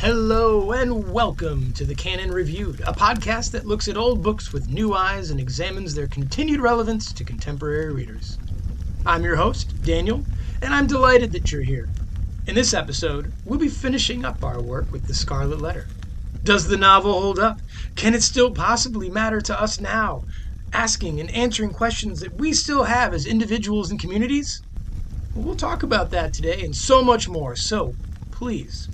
Hello and welcome to the Canon Reviewed, a podcast that looks at old books with new eyes and examines their continued relevance to contemporary readers. I'm your host, Daniel, and I'm delighted that you're here. In this episode, we'll be finishing up our work with The Scarlet Letter. Does the novel hold up? Can it still possibly matter to us now? Asking and answering questions that we still have as individuals and communities? We'll talk about that today and so much more, so please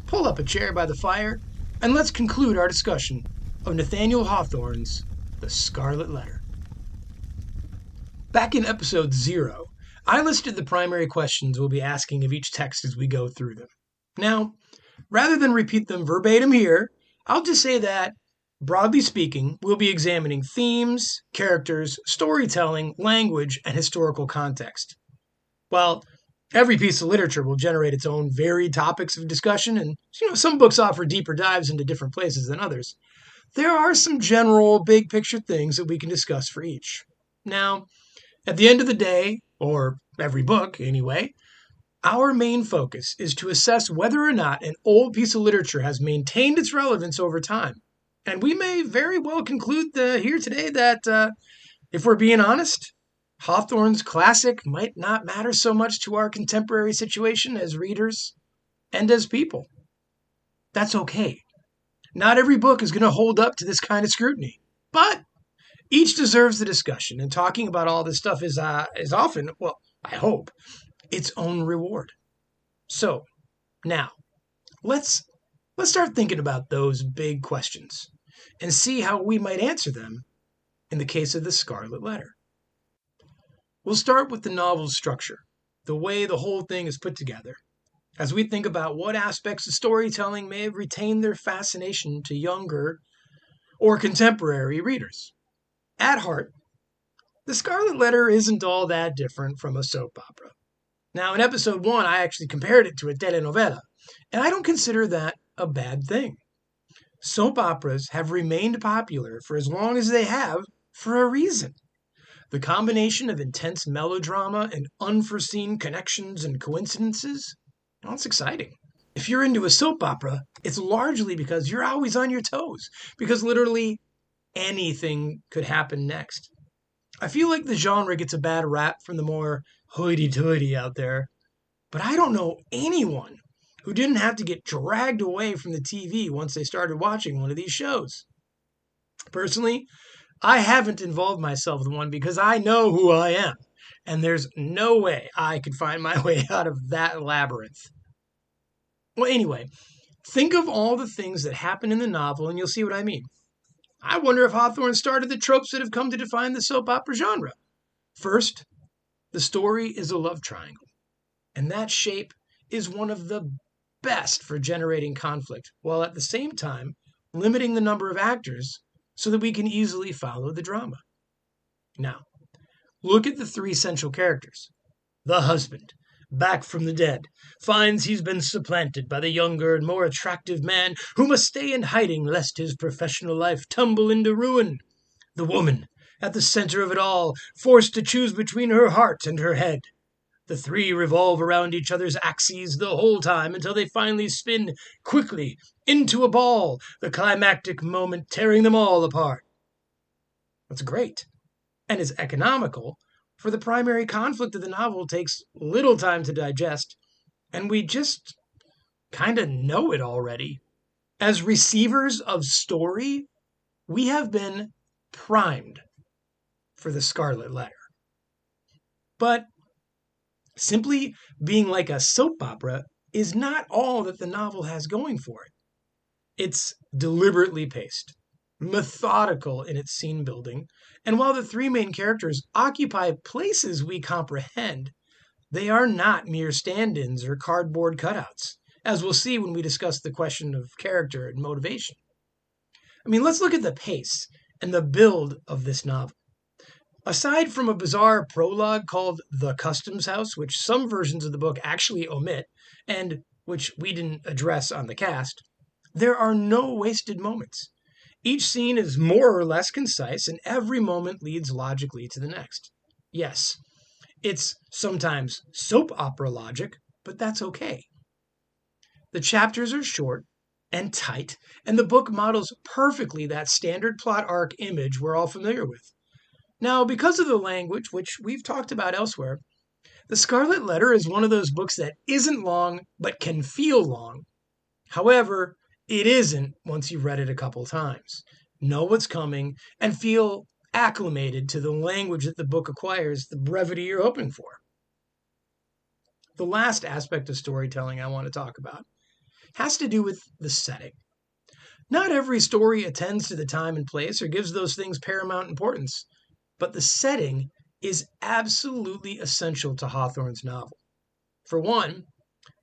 pull up a chair by the fire and let's conclude our discussion of Nathanial Hawthorne's The Scarlet Letter. Back in episode 0, I listed the primary questions we'll be asking of each text as we go through them. Now, rather than repeat them verbatim here, I'll just say that, broadly speaking, we'll be examining themes, characters, storytelling, language, and historical context. While every piece of literature will generate its own varied topics of discussion, and some books offer deeper dives into different places than others, there are some general big picture things that we can discuss for each. Now, at the end of the day, or every book anyway, our main focus is to assess whether or not an old piece of literature has maintained its relevance over time. And we may very well conclude here today that, if we're being honest, Hawthorne's classic might not matter so much to our contemporary situation as readers and as people. That's okay. Not every book is going to hold up to this kind of scrutiny, but each deserves the discussion, and talking about all this stuff is often, well, I hope, its own reward. So, now, let's start thinking about those big questions and see how we might answer them in the case of The Scarlet Letter. We'll start with the novel's structure, the way the whole thing is put together, as we think about what aspects of storytelling may have retained their fascination to younger or contemporary readers. At heart, The Scarlet Letter isn't all that different from a soap opera. Now, in episode 1, I actually compared it to a telenovela, and I don't consider that a bad thing. Soap operas have remained popular for as long as they have for a reason. The combination of intense melodrama and unforeseen connections and coincidences, it's exciting. If you're into a soap opera, it's largely because you're always on your toes, because literally anything could happen next. I feel like the genre gets a bad rap from the more hoity-toity out there, but I don't know anyone who didn't have to get dragged away from the TV once they started watching one of these shows. Personally, I haven't involved myself in one because I know who I am, and there's no way I could find my way out of that labyrinth. Well, anyway, think of all the things that happen in the novel and you'll see what I mean. I wonder if Hawthorne started the tropes that have come to define the soap opera genre. First, the story is a love triangle, and that shape is one of the best for generating conflict, while at the same time limiting the number of actors so that we can easily follow the drama. Now, look at the 3 central characters. The husband, back from the dead, finds he's been supplanted by the younger and more attractive man who must stay in hiding lest his professional life tumble into ruin. The woman, at the center of it all, forced to choose between her heart and her head. The 3 revolve around each other's axes the whole time until they finally spin quickly into a ball, the climactic moment tearing them all apart. That's great, and is economical, for the primary conflict of the novel takes little time to digest, and we just kind of know it already. As receivers of story, we have been primed for The Scarlet Letter. But simply being like a soap opera is not all that the novel has going for it. It's deliberately paced, methodical in its scene building, and while the 3 main characters occupy places we comprehend, they are not mere stand-ins or cardboard cutouts, as we'll see when we discuss the question of character and motivation. Let's look at the pace and the build of this novel. Aside from a bizarre prologue called The Customs House, which some versions of the book actually omit, and which we didn't address on the cast, there are no wasted moments. Each scene is more or less concise, and every moment leads logically to the next. Yes, it's sometimes soap opera logic, but that's okay. The chapters are short, and tight, and the book models perfectly that standard plot arc image we're all familiar with. Now, because of the language, which we've talked about elsewhere, The Scarlet Letter is one of those books that isn't long, but can feel long. However, it isn't once you've read it a couple times. Know what's coming and feel acclimated to the language that the book acquires, the brevity you're hoping for. The last aspect of storytelling I want to talk about has to do with the setting. Not every story attends to the time and place or gives those things paramount importance, but the setting is absolutely essential to Hawthorne's novel. For one,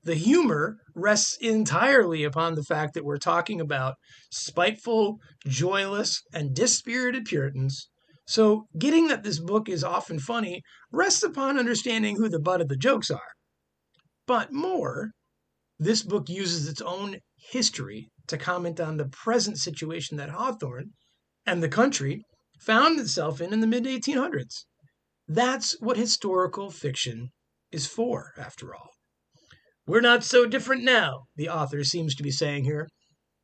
the humor rests entirely upon the fact that we're talking about spiteful, joyless, and dispirited Puritans, so getting that this book is often funny rests upon understanding who the butt of the jokes are. But more, this book uses its own history to comment on the present situation that Hawthorne and the country found itself in the mid-1800s. That's what historical fiction is for, after all. We're not so different now, the author seems to be saying here,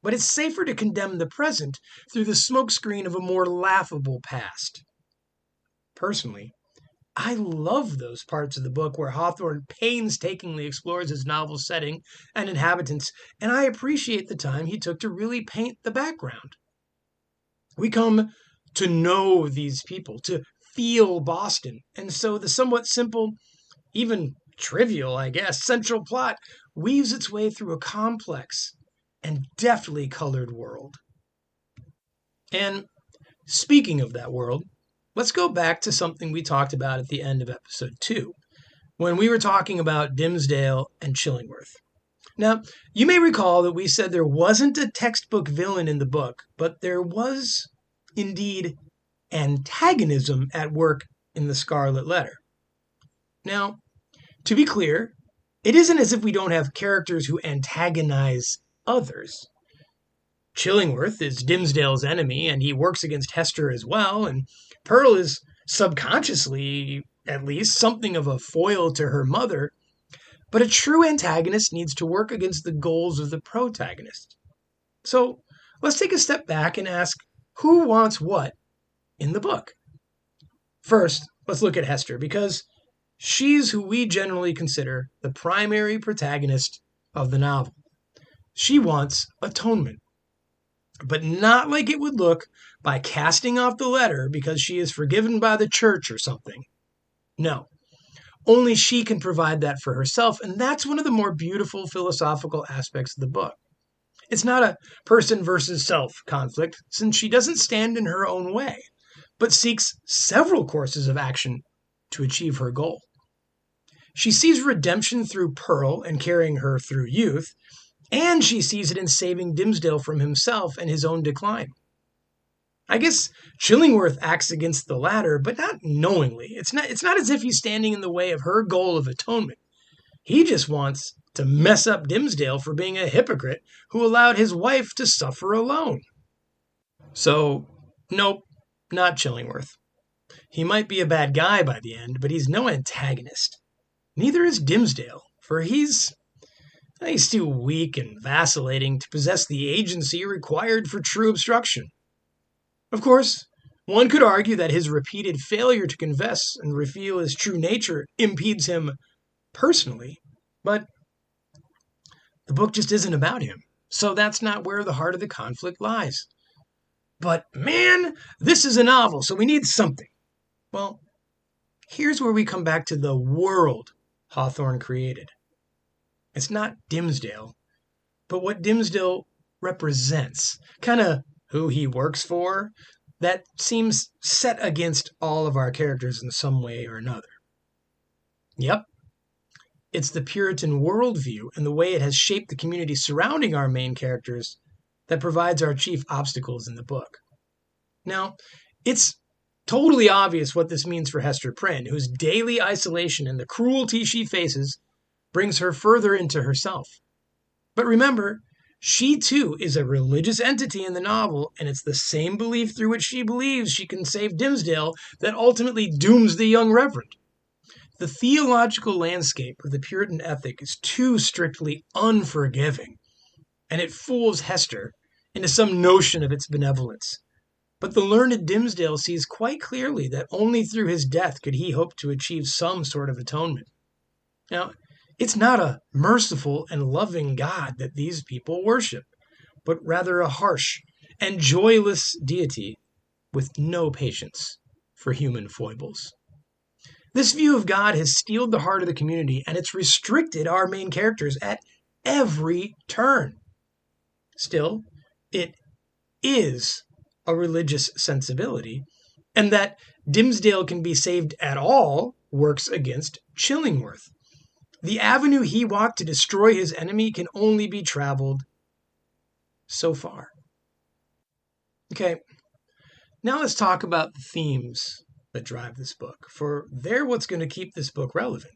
but it's safer to condemn the present through the smokescreen of a more laughable past. Personally, I love those parts of the book where Hawthorne painstakingly explores his novel's setting and inhabitants, and I appreciate the time he took to really paint the background. We come to know these people, to feel Boston, and so the somewhat simple, even trivial, I guess, central plot weaves its way through a complex and deftly colored world. And speaking of that world, let's go back to something we talked about at the end of episode 2, when we were talking about Dimmesdale and Chillingworth. Now, you may recall that we said there wasn't a textbook villain in the book, but there was, indeed, antagonism at work in the Scarlet Letter. Now, to be clear, it isn't as if we don't have characters who antagonize others. Chillingworth is Dimmesdale's enemy, and he works against Hester as well, and Pearl is subconsciously, at least, something of a foil to her mother, but a true antagonist needs to work against the goals of the protagonist. So let's take a step back and ask, who wants what in the book? First, let's look at Hester, because she's who we generally consider the primary protagonist of the novel. She wants atonement, but not like it would look by casting off the letter because she is forgiven by the church or something. No, only she can provide that for herself, and that's one of the more beautiful philosophical aspects of the book. It's not a person versus self conflict, since she doesn't stand in her own way, but seeks several courses of action to achieve her goal. She sees redemption through Pearl and carrying her through youth, and she sees it in saving Dimmesdale from himself and his own decline. I guess Chillingworth acts against the latter, but not knowingly. It's not as if he's standing in the way of her goal of atonement. He just wants to mess up Dimmesdale for being a hypocrite who allowed his wife to suffer alone. So, nope, not Chillingworth. He might be a bad guy by the end, but he's no antagonist. Neither is Dimmesdale, for he's too weak and vacillating to possess the agency required for true obstruction. Of course, one could argue that his repeated failure to confess and reveal his true nature impedes him personally, but the book just isn't about him, so that's not where the heart of the conflict lies. But man, this is a novel, so we need something. Well, here's where we come back to the world Hawthorne created. It's not Dimmesdale, but what Dimmesdale represents, kind of who he works for, that seems set against all of our characters in some way or another. Yep, it's the Puritan worldview and the way it has shaped the community surrounding our main characters that provides our chief obstacles in the book. Now, it's totally obvious what this means for Hester Prynne, whose daily isolation and the cruelty she faces brings her further into herself. But remember, she too is a religious entity in the novel, and it's the same belief through which she believes she can save Dimmesdale that ultimately dooms the young reverend. The theological landscape of the Puritan ethic is too strictly unforgiving, and it fools Hester into some notion of its benevolence. But the learned Dimmesdale sees quite clearly that only through his death could he hope to achieve some sort of atonement. Now, it's not a merciful and loving God that these people worship, but rather a harsh and joyless deity with no patience for human foibles. This view of God has steeled the heart of the community, and it's restricted our main characters at every turn. Still, it is a religious sensibility, and that Dimmesdale can be saved at all works against Chillingworth. The avenue he walked to destroy his enemy can only be traveled so far. Okay, now let's talk about the themes that drive this book, for they're what's going to keep this book relevant.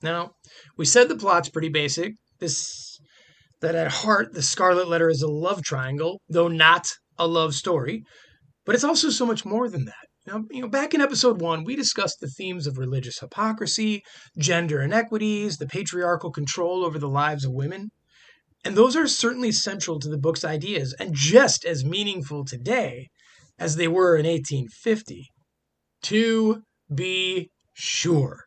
Now, we said the plot's pretty basic, that at heart the Scarlet Letter is a love triangle, though not a love story, but it's also so much more than that. Back in episode 1, we discussed the themes of religious hypocrisy, gender inequities, the patriarchal control over the lives of women, and those are certainly central to the book's ideas and just as meaningful today as they were in 1850. To be sure.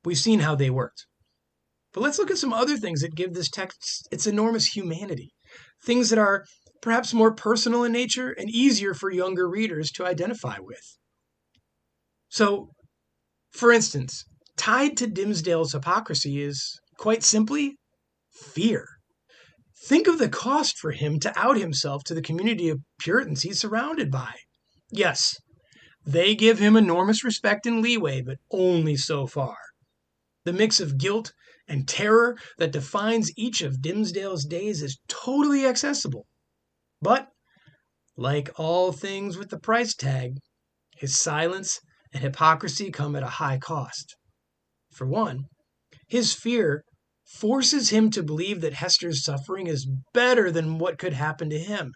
We've seen how they worked. But let's look at some other things that give this text its enormous humanity. Things that are perhaps more personal in nature and easier for younger readers to identify with. So, for instance, tied to Dimmesdale's hypocrisy is, quite simply, fear. Think of the cost for him to out himself to the community of Puritans he's surrounded by. Yes, they give him enormous respect and leeway, but only so far. The mix of guilt and terror that defines each of Dimmesdale's days is totally accessible. But, like all things with the price tag, his silence and hypocrisy come at a high cost. For one, his fear forces him to believe that Hester's suffering is better than what could happen to him,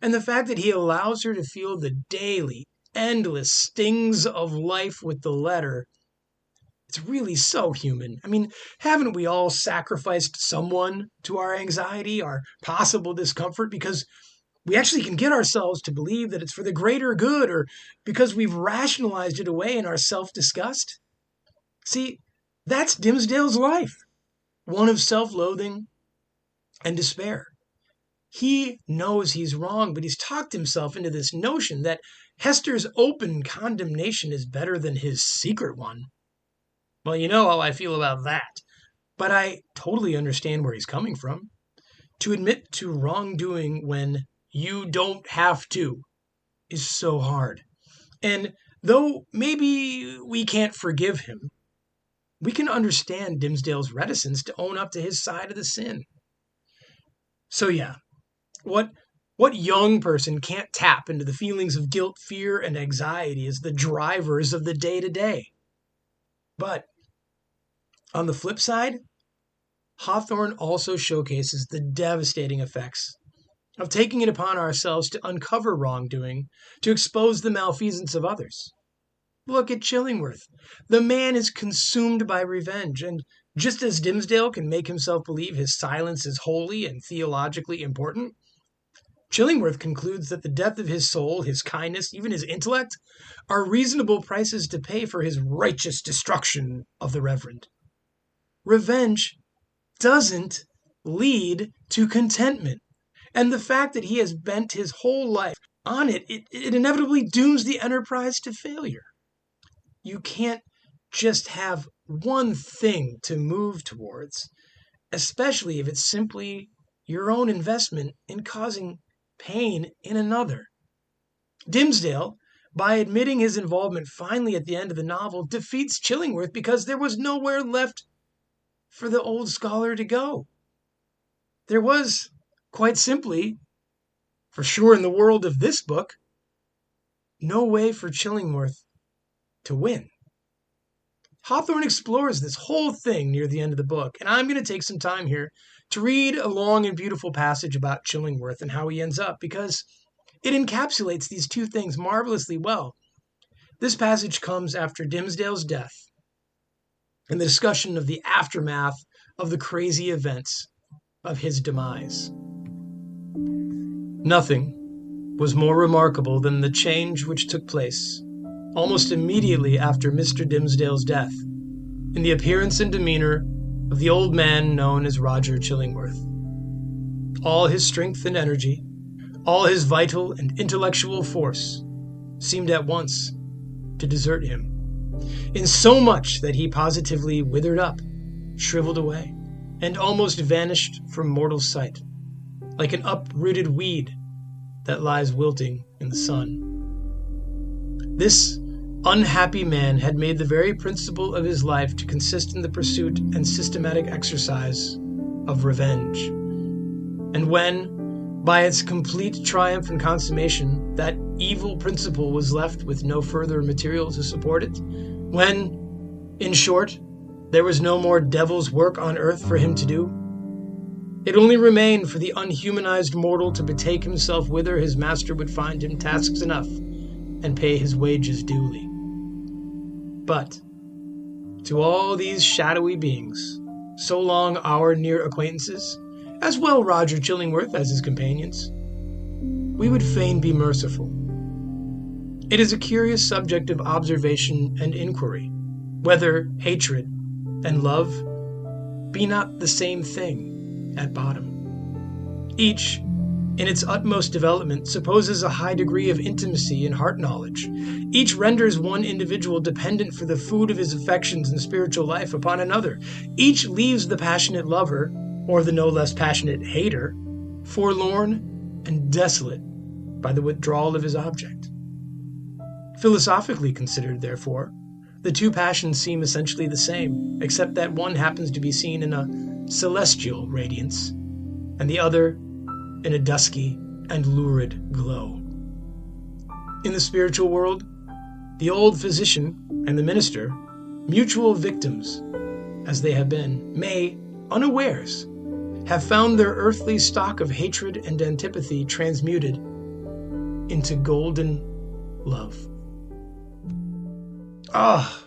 and the fact that he allows her to feel the daily, endless stings of life with the letter, it's really so human. I mean, haven't we all sacrificed someone to our anxiety, our possible discomfort, because we actually can get ourselves to believe that it's for the greater good, or because we've rationalized it away in our self-disgust? See, that's Dimmesdale's life, one of self-loathing and despair. He knows he's wrong, but he's talked himself into this notion that Hester's open condemnation is better than his secret one. Well, you know how I feel about that, but I totally understand where he's coming from. To admit to wrongdoing when you don't have to is so hard. And though maybe we can't forgive him, we can understand Dimmesdale's reticence to own up to his side of the sin. So yeah, what young person can't tap into the feelings of guilt, fear, and anxiety as the drivers of the day-to-day? But on the flip side, Hawthorne also showcases the devastating effects of taking it upon ourselves to uncover wrongdoing, to expose the malfeasance of others. Look at Chillingworth. The man is consumed by revenge, and just as Dimmesdale can make himself believe his silence is holy and theologically important, Chillingworth concludes that the death of his soul, his kindness, even his intellect, are reasonable prices to pay for his righteous destruction of the reverend. Revenge doesn't lead to contentment. And the fact that he has bent his whole life on it inevitably dooms the enterprise to failure. You can't just have one thing to move towards, especially if it's simply your own investment in causing pain in another. Dimmesdale, by admitting his involvement finally at the end of the novel, defeats Chillingworth because there was nowhere left for the old scholar to go. There was, quite simply, for sure in the world of this book, no way for Chillingworth to win. Hawthorne explores this whole thing near the end of the book, and I'm going to take some time here to read a long and beautiful passage about Chillingworth and how he ends up, because it encapsulates these two things marvelously well. This passage comes after Dimmesdale's death and the discussion of the aftermath of the crazy events of his demise. Nothing was more remarkable than the change which took place almost immediately after Mr. Dimmesdale's death in the appearance and demeanor of the old man known as Roger Chillingworth. All his strength and energy, all his vital and intellectual force seemed at once to desert him, in so much that he positively withered up, shriveled away, and almost vanished from mortal sight, like an uprooted weed that lies wilting in the sun. This unhappy man had made the very principle of his life to consist in the pursuit and systematic exercise of revenge. And when, by its complete triumph and consummation, that evil principle was left with no further material to support it, when, in short, there was no more devil's work on earth for him to do, it only remained for the unhumanized mortal to betake himself whither his master would find him tasks enough and pay his wages duly. But to all these shadowy beings, so long our near acquaintances, as well Roger Chillingworth as his companions, we would fain be merciful. It is a curious subject of observation and inquiry, whether hatred and love be not the same thing at bottom. Each, in its utmost development, supposes a high degree of intimacy and heart knowledge. Each renders one individual dependent for the food of his affections and spiritual life upon another. Each leaves the passionate lover, or the no less passionate hater, forlorn and desolate by the withdrawal of his object. Philosophically considered, therefore, the two passions seem essentially the same, except that one happens to be seen in a celestial radiance, and the other in a dusky and lurid glow. In the spiritual world, the old physician and the minister, mutual victims as they have been, may, unawares, have found their earthly stock of hatred and antipathy transmuted into golden love. Ah,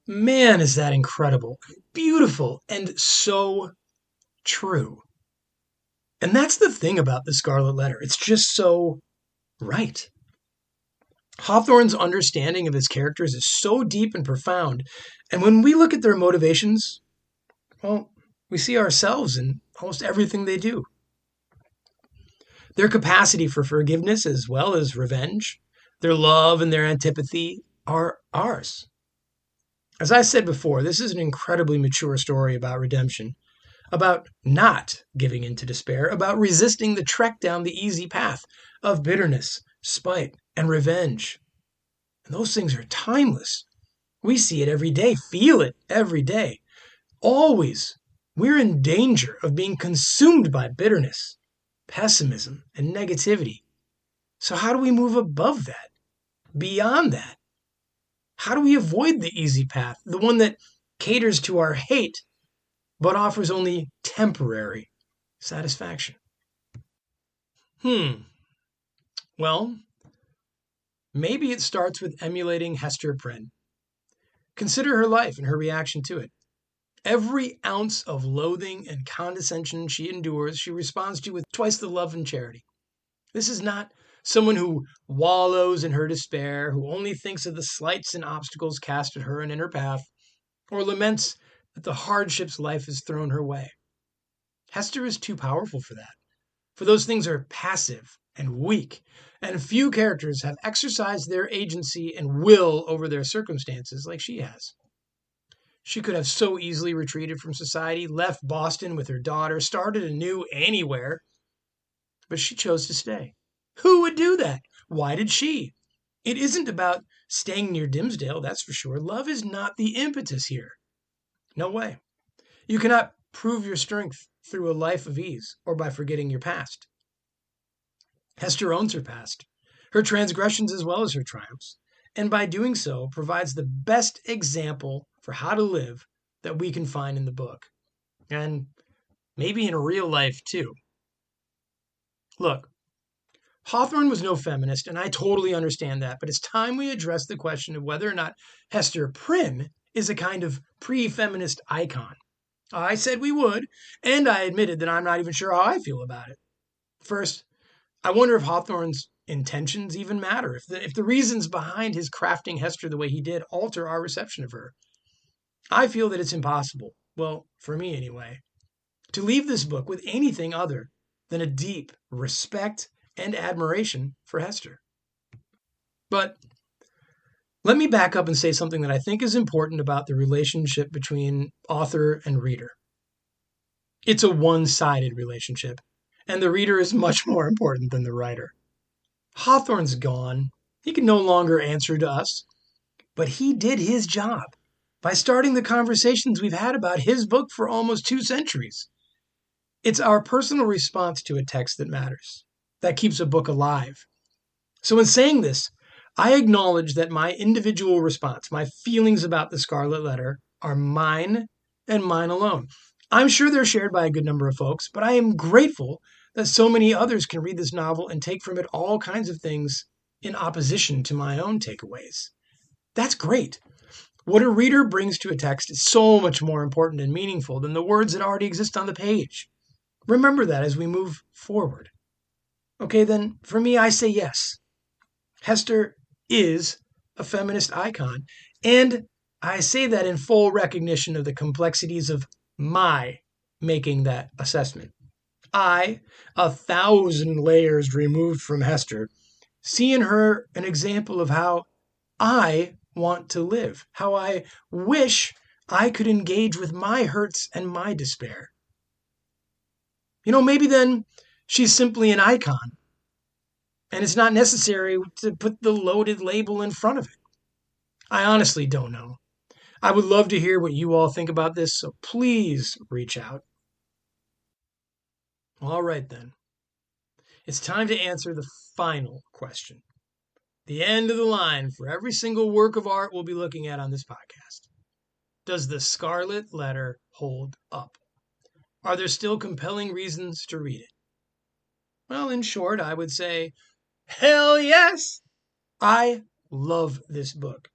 man, is that incredible, beautiful, and so true. And that's the thing about the Scarlet Letter. It's just so right. Hawthorne's understanding of his characters is so deep and profound. And when we look at their motivations, well, we see ourselves in almost everything they do. Their capacity for forgiveness as well as revenge, their love and their antipathy are ours. As I said before, this is an incredibly mature story about redemption, about not giving in to despair, about resisting the trek down the easy path of bitterness, spite, and revenge. And those things are timeless. We see it every day, feel it every day. Always, we're in danger of being consumed by bitterness, pessimism, and negativity. So how do we move above that, beyond that? How do we avoid the easy path, the one that caters to our hate, but offers only temporary satisfaction? Well, maybe it starts with emulating Hester Prynne. Consider her life and her reaction to it. Every ounce of loathing and condescension she endures, she responds to with twice the love and charity. This is not someone who wallows in her despair, who only thinks of the slights and obstacles cast at her and in her path, or laments that the hardships life has thrown her way. Hester is too powerful for that, for those things are passive and weak, and few characters have exercised their agency and will over their circumstances like she has. She could have so easily retreated from society, left Boston with her daughter, started anew anywhere, but she chose to stay. Who would do that? Why did she? It isn't about staying near Dimmesdale, that's for sure. Love is not the impetus here. No way. You cannot prove your strength through a life of ease or by forgetting your past. Hester owns her past, her transgressions as well as her triumphs, and by doing so provides the best example for how to live that we can find in the book, and maybe in real life too. Look, Hawthorne was no feminist, and I totally understand that, but it's time we address the question of whether or not Hester Prynne is a kind of pre-feminist icon. I said we would, and I admitted that I'm not even sure how I feel about it. First, I wonder if Hawthorne's intentions even matter, if the reasons behind his crafting Hester the way he did alter our reception of her. I feel that it's impossible, well, for me anyway, to leave this book with anything other than a deep respect and admiration for Hester. But let me back up and say something that I think is important about the relationship between author and reader. It's a one-sided relationship, and the reader is much more important than the writer. Hawthorne's gone. He can no longer answer to us, but he did his job by starting the conversations we've had about his book for almost 2 centuries. It's our personal response to a text that matters, that keeps a book alive. So in saying this, I acknowledge that my individual response, my feelings about the Scarlet Letter, are mine and mine alone. I'm sure they're shared by a good number of folks, but I am grateful that so many others can read this novel and take from it all kinds of things in opposition to my own takeaways. That's great. What a reader brings to a text is so much more important and meaningful than the words that already exist on the page. Remember that as we move forward. Okay, then, for me, I say yes. Hester is a feminist icon, and I say that in full recognition of the complexities of my making that assessment. I, 1,000 layers removed from Hester, see in her an example of how I want to live, how I wish I could engage with my hurts and my despair. Maybe then she's simply an icon, and it's not necessary to put the loaded label in front of it. I honestly don't know. I would love to hear what you all think about this, so please reach out. All right, then. It's time to answer the final question. The end of the line for every single work of art we'll be looking at on this podcast. Does the Scarlet Letter hold up? Are there still compelling reasons to read it? Well, in short, I would say, hell yes! I love this book,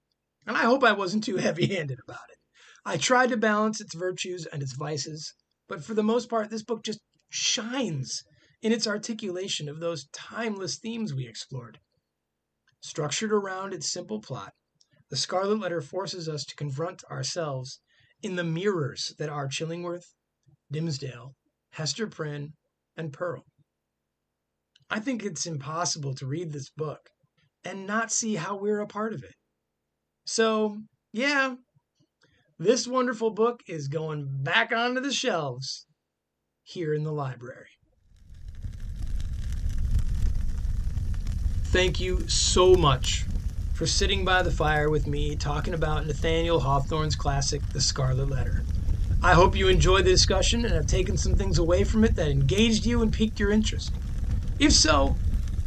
and I hope I wasn't too heavy-handed about it. I tried to balance its virtues and its vices, but for the most part, this book just shines in its articulation of those timeless themes we explored. Structured around its simple plot, the Scarlet Letter forces us to confront ourselves in the mirrors that are Chillingworth, Dimmesdale, Hester Prynne, and Pearl. I think it's impossible to read this book and not see how we're a part of it. So, yeah, this wonderful book is going back onto the shelves here in the library. Thank you so much for sitting by the fire with me talking about Nathanial Hawthorne's classic, The Scarlet Letter. I hope you enjoyed the discussion and have taken some things away from it that engaged you and piqued your interest. If so,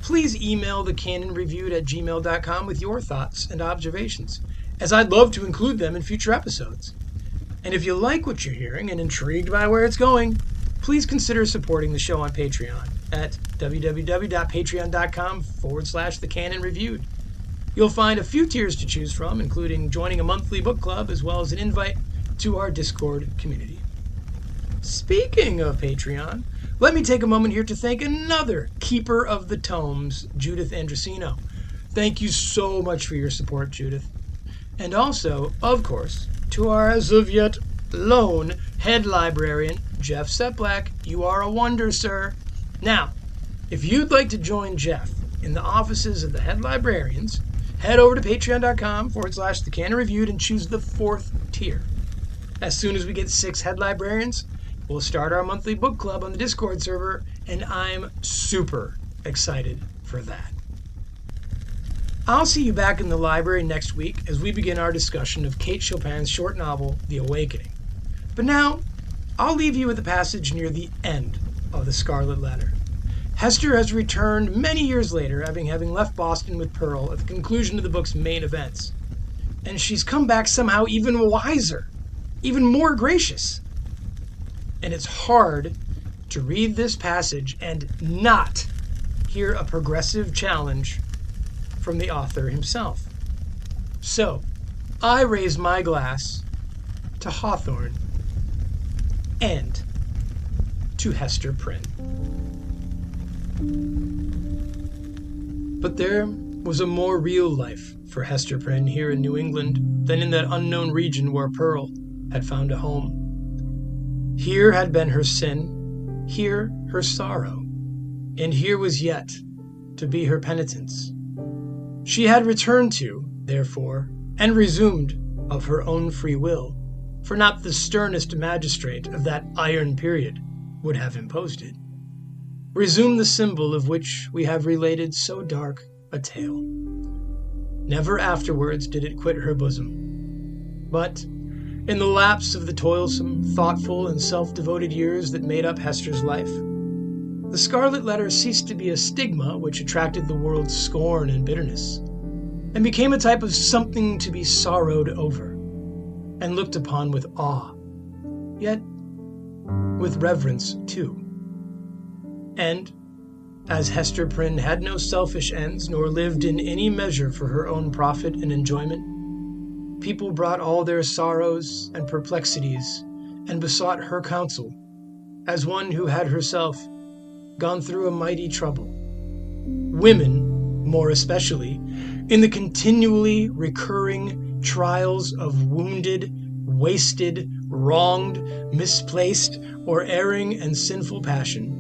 please email thecanonreviewed@gmail.com with your thoughts and observations, as I'd love to include them in future episodes. And if you like what you're hearing and intrigued by where it's going, please consider supporting the show on Patreon at www.patreon.com/thecanonreviewed. You'll find a few tiers to choose from, including joining a monthly book club as well as an invite to our Discord community. Speaking of Patreon, let me take a moment here to thank another keeper of the tomes, Judyth Andresino. Thank you so much for your support, Judyth. And also, of course, to our as of yet lone head librarian, Jeff Seplak. You are a wonder, sir. Now, if you'd like to join Jeff in the offices of the head librarians, head over to patreon.com/thecanonreviewed and choose the 4th tier. As soon as we get 6 head librarians, we'll start our monthly book club on the Discord server, and I'm super excited for that. I'll see you back in the library next week as we begin our discussion of Kate Chopin's short novel, The Awakening. But now, I'll leave you with a passage near the end of The Scarlet Letter. Hester has returned many years later, having left Boston with Pearl at the conclusion of the book's main events. And she's come back somehow even wiser, even more gracious. And it's hard to read this passage and not hear a progressive challenge from the author himself. So, I raise my glass to Hawthorne and to Hester Prynne. But there was a more real life for Hester Prynne here in New England than in that unknown region where Pearl had found a home. Here had been her sin, here her sorrow, and here was yet to be her penitence. She had returned to, therefore, and resumed of her own free will, for not the sternest magistrate of that iron period would have imposed it, resumed the symbol of which we have related so dark a tale. Never afterwards did it quit her bosom, but in the lapse of the toilsome, thoughtful, and self-devoted years that made up Hester's life, the Scarlet Letter ceased to be a stigma which attracted the world's scorn and bitterness, and became a type of something to be sorrowed over, and looked upon with awe, yet with reverence too. And, as Hester Prynne had no selfish ends, nor lived in any measure for her own profit and enjoyment, people brought all their sorrows and perplexities and besought her counsel, as one who had herself gone through a mighty trouble. Women, more especially, in the continually recurring trials of wounded, wasted, wronged, misplaced, or erring and sinful passion,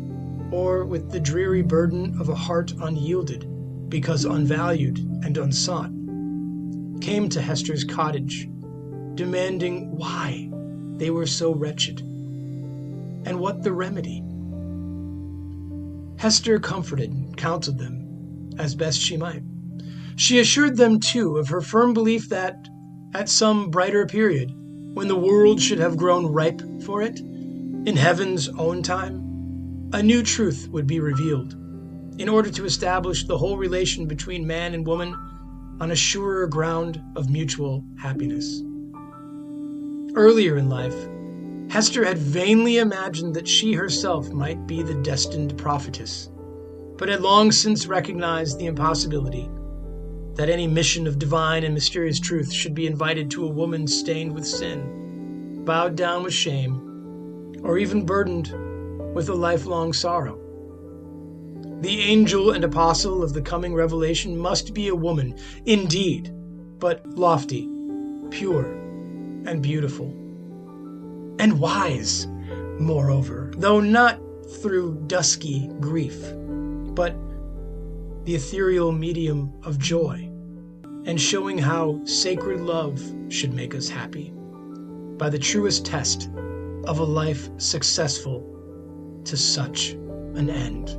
or with the dreary burden of a heart unyielded, because unvalued and unsought, came to Hester's cottage, demanding why they were so wretched, and what the remedy. Hester comforted and counseled them as best she might. She assured them, too, of her firm belief that, at some brighter period, when the world should have grown ripe for it, in heaven's own time, a new truth would be revealed, in order to establish the whole relation between man and woman on a surer ground of mutual happiness. Earlier in life, Hester had vainly imagined that she herself might be the destined prophetess, but had long since recognized the impossibility that any mission of divine and mysterious truth should be invited to a woman stained with sin, bowed down with shame, or even burdened with a lifelong sorrow. The angel and apostle of the coming revelation must be a woman, indeed, but lofty, pure, and beautiful, and wise, moreover, though not through dusky grief, but the ethereal medium of joy, and showing how sacred love should make us happy, by the truest test of a life successful to such an end.